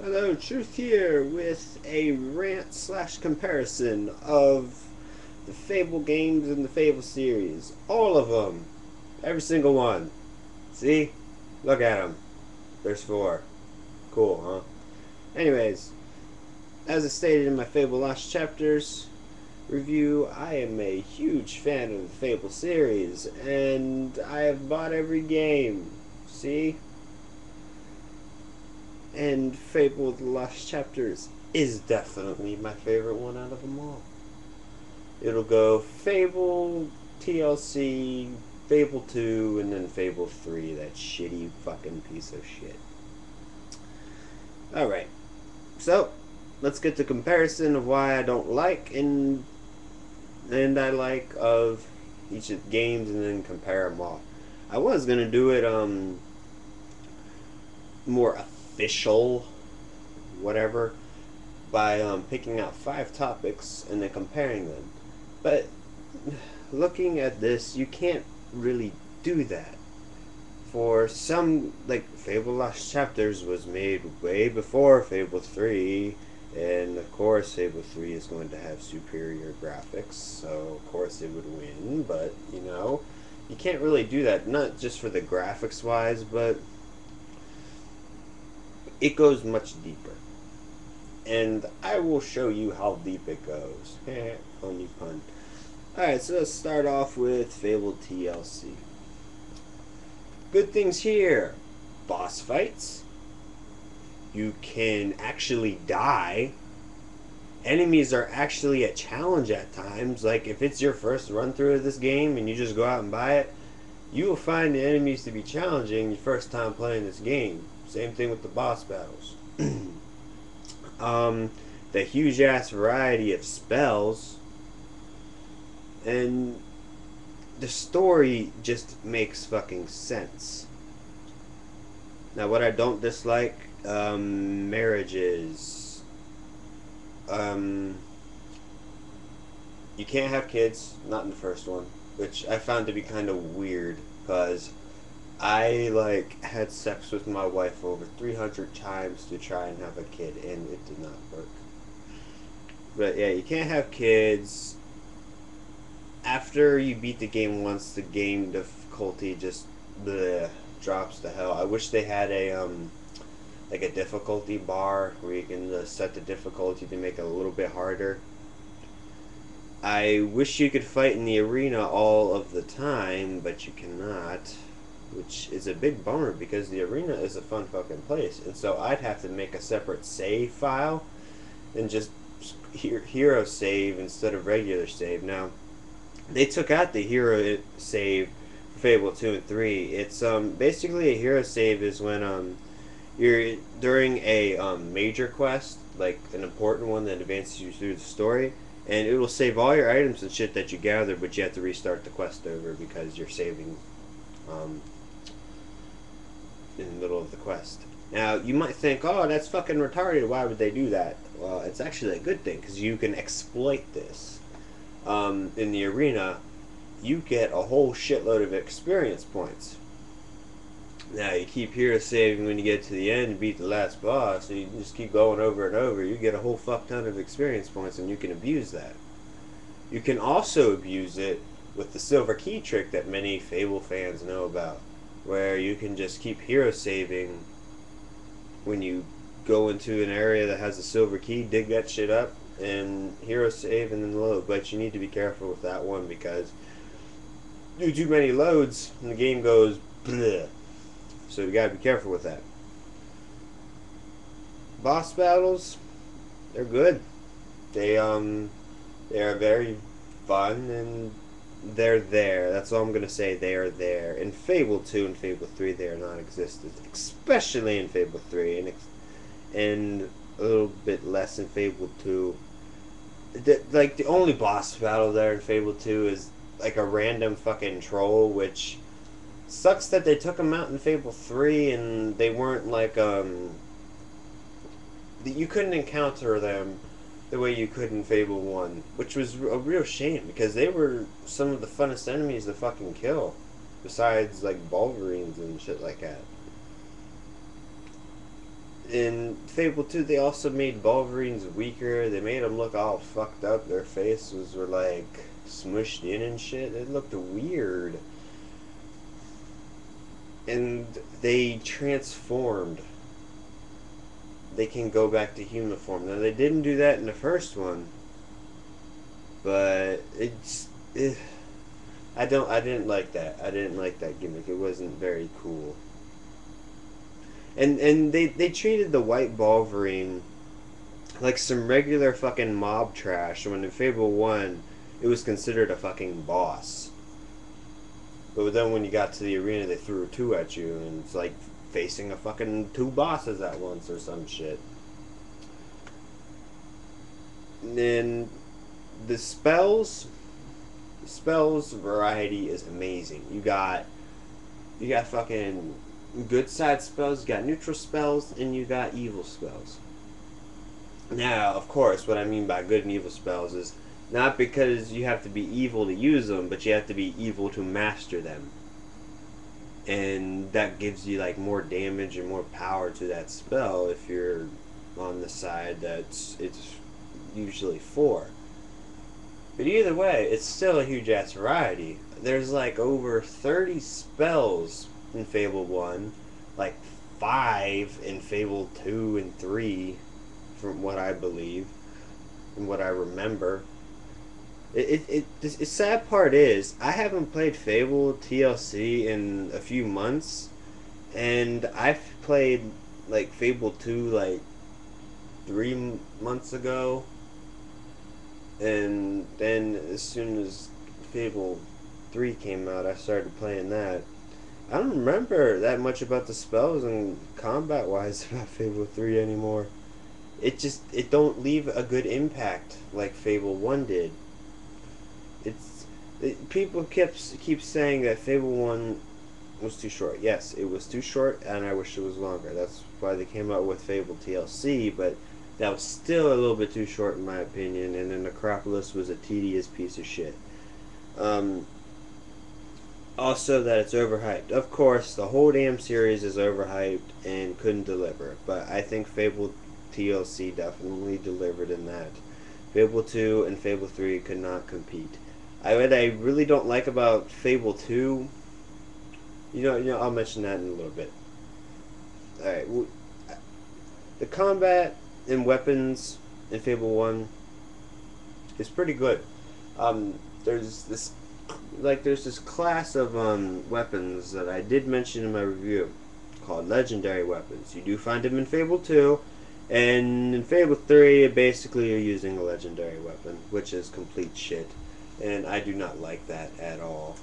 Hello, Truth here with a rant slash comparison of the Fable games in the Fable series. All of them. Every single one. See? Look at them. There's 4. Cool, huh? Anyways, as I stated in my Fable Lost Chapters review, I am a huge fan of the Fable series, and I have bought every game. See? And Fable The Lost Chapters is definitely my favorite one out of them all. It'll go Fable, TLC, Fable 2, and then Fable 3, that shitty fucking piece of shit. Alright, so let's get the comparison of why I don't like and I like of each of the games and then compare them all. I was gonna do it more official, whatever, by picking out 5 topics and then comparing them. But looking at this, you can't really do that. For some, like Fable Lost Chapters was made way before Fable 3, and of course Fable 3 is going to have superior graphics, so of course it would win, but you can't really do that, not just for the graphics wise, but it goes much deeper. And I will show you how deep it goes. Funny pun. Alright, so let's start off with Fable TLC. Good things here. Boss fights. You can actually die. Enemies are actually a challenge at times. Like, if it's your first run through of this game and you just go out and buy it, you will find the enemies to be challenging your first time playing this game. Same thing with the boss battles. The huge ass variety of spells, and the story just makes fucking sense. Now, what I don't dislike, marriages. You can't have kids, not in the first one, which I found to be kind of weird, because I had sex with my wife over 300 times to try and have a kid, and it did not work. But yeah, you can't have kids. After you beat the game once, the game difficulty just drops to hell. I wish they had a like a difficulty bar where you can set the difficulty to make it a little bit harder. I wish you could fight in the arena all of the time, but you cannot, which is a big bummer because the arena is a fun fucking place. And so I'd have to make a separate save file and just hero save instead of regular save. Now, they took out the hero save for Fable 2 and 3. It's basically a hero save is when you're during a major quest, like an important one that advances you through the story, and it will save all your items and shit that you gathered, but you have to restart the quest over because you're saving in the middle of the quest. Now, you might think, oh, that's fucking retarded, why would they do that? Well, it's actually a good thing, because you can exploit this. In the arena, you get a whole shitload of experience points. Now, you keep hero saving when you get to the end and beat the last boss, so you just keep going over and over, you get a whole fuck ton of experience points, and you can abuse that. You can also abuse it with the silver key trick that many Fable fans know about, where you can just keep hero saving when you go into an area that has a silver key, dig that shit up, and hero save and then load. But you need to be careful with that one because you do too many loads and the game goes bleh. So you gotta be careful with that. Boss battles, they're good. They are very fun and they're there. That's all I'm gonna say. They are there. In Fable 2 and Fable 3, they are non-existent, especially in Fable 3, and a little bit less in Fable 2. The only boss battle there in Fable 2 is like a random fucking troll, which sucks that they took him out in Fable 3 and they weren't you couldn't encounter them the way you could in Fable 1, which was a real shame because they were some of the funnest enemies to fucking kill, besides like Wolverines and shit like that. in Fable 2, they also made Wolverines weaker. They made them look all fucked up. Their faces were like smushed in and shit. It looked weird. And they transformed. They can go back to human form. Now, they didn't do that in the first one. But I didn't like that. I didn't like that gimmick. It wasn't very cool. And they treated the white Wolverine like some regular fucking mob trash when in Fable 1 it was considered a fucking boss. But then when you got to the arena they threw two at you and it's like facing a fucking two bosses at once or some shit. And then the spells variety is amazing. You got fucking good side spells, you got neutral spells, and you got evil spells. Now, of course, what I mean by good and evil spells is not because you have to be evil to use them, but you have to be evil to master them. And that gives you like more damage and more power to that spell if you're on the side that's it's usually for. But either way, it's still a huge ass variety. There's like over 30 spells in Fable 1, like 5 in Fable 2 and 3, from what I believe and what I remember. The sad part is, I haven't played Fable TLC in a few months, and I've played like Fable 2 like 3 months ago, and then as soon as Fable 3 came out, I started playing that. I don't remember that much about the spells and combat wise about Fable 3 anymore. It don't leave a good impact like Fable 1 did. People keep saying that Fable 1 was too short. Yes, it was too short and I wish it was longer. That's why they came out with Fable TLC, but that was still a little bit too short in my opinion, and then Necropolis was a tedious piece of shit. Also, that it's overhyped. Of course, the whole damn series is overhyped and couldn't deliver. But I think Fable TLC definitely delivered in that. Fable 2 and Fable 3 could not compete. What I really don't like about Fable 2, I'll mention that in a little bit. Alright, the combat and weapons in Fable 1 is pretty good. There's this class of weapons that I did mention in my review called legendary weapons. You do find them in Fable 2, and in Fable 3 basically you're using a legendary weapon, which is complete shit, and I do not like that at all.